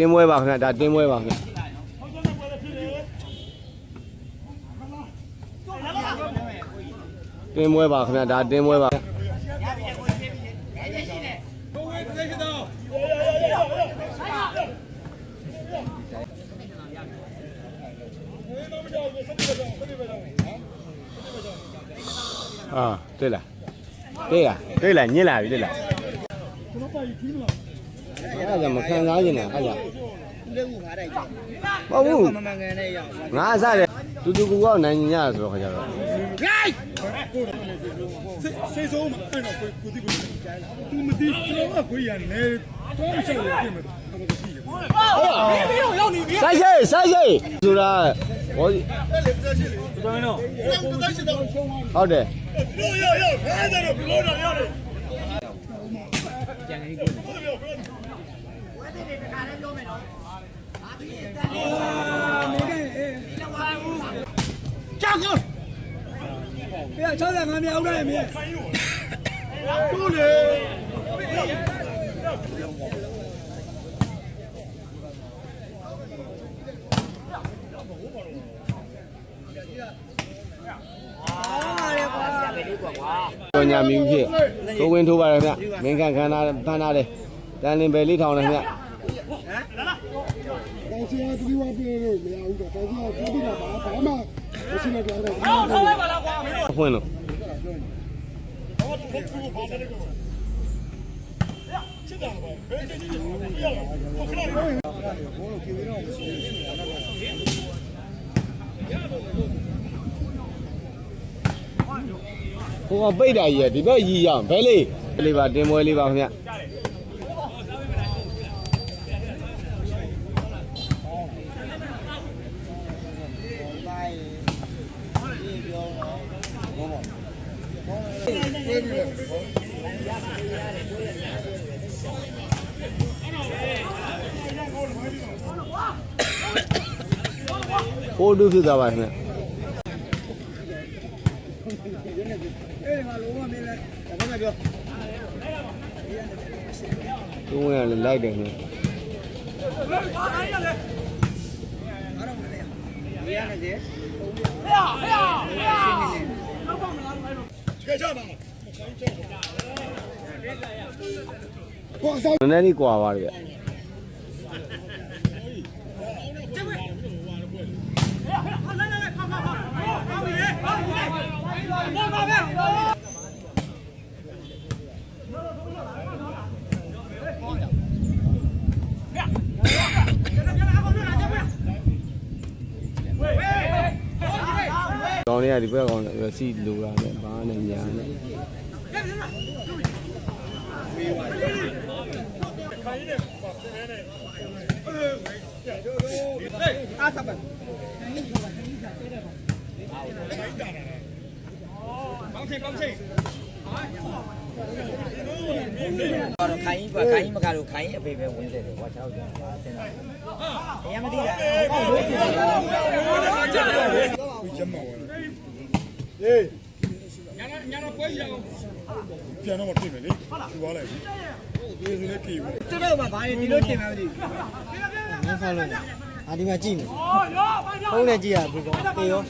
တင်းပွဲပါခင်ဗျဒါတင်းပွဲပါခင်ဗျတင်းပွဲပါခင်ဗျဒါတင်းပွဲပါ啊，对了，对了，对了，你来对了。那怎么看啥去呢？哎呀，我俺啥的，都不搞那人家说好像是。谁说嘛？按照规定，都没得，那规样呢？多少钱的？三岁，三岁，是了，我。好的。加高！不要超在俺们后面面。够了。တော်ညာမြူဖြစ်ကိုဝင်ထိုးပါတယ်ဗျမင်းကန်ခန်းသားဖမ်းထားတယ်တန်လင်းပဲလေးထောင်တယ်ဗျတောင်စီအတူတူဝပြေလို့မရဘူးတော့တောင်စီအတူတူကဘာမှမရှိနေကြတော့ဖွင့်လို့ဟိုကပိတ်တာကြီးဒီဘက်ကြီးရအောင်ဘဲလေးပါတင်ပွဲလေးပါခင်ဗျဟိုဒုဖြစ်သွားပါခင်ဗျတို့ဝင်ရလိုက်တယ်ခင်ဗျနည်းနည်းကွာပါတယ်ဗျကောင်းလေးကဒီဘက်ကောင်းတယ်စီလိုတာနဲ့ဘာနဲ့ညာနဲ့အားစပ်ကောင်းချေခိုင်းမကတော့ခိုင်းအဖေပဲဝင်တယ်ကွာ6ကျော်ဆင်းတာရမသိတာကျမဝင်ဟေးညာပွဲရအောင်ပြန်တော့မပြင်မယ်လေသူသွားလိုက်ပြီဒီလိုလေးကြည့်ဘူးတော်တော့ဘာဒီလိုတင်မှမသိဘူးမင်းဆောက်လို့ဒီမှာကြည့်မယ်ဖုန်းနဲ့ကြည့်ရဘူးကောတေရော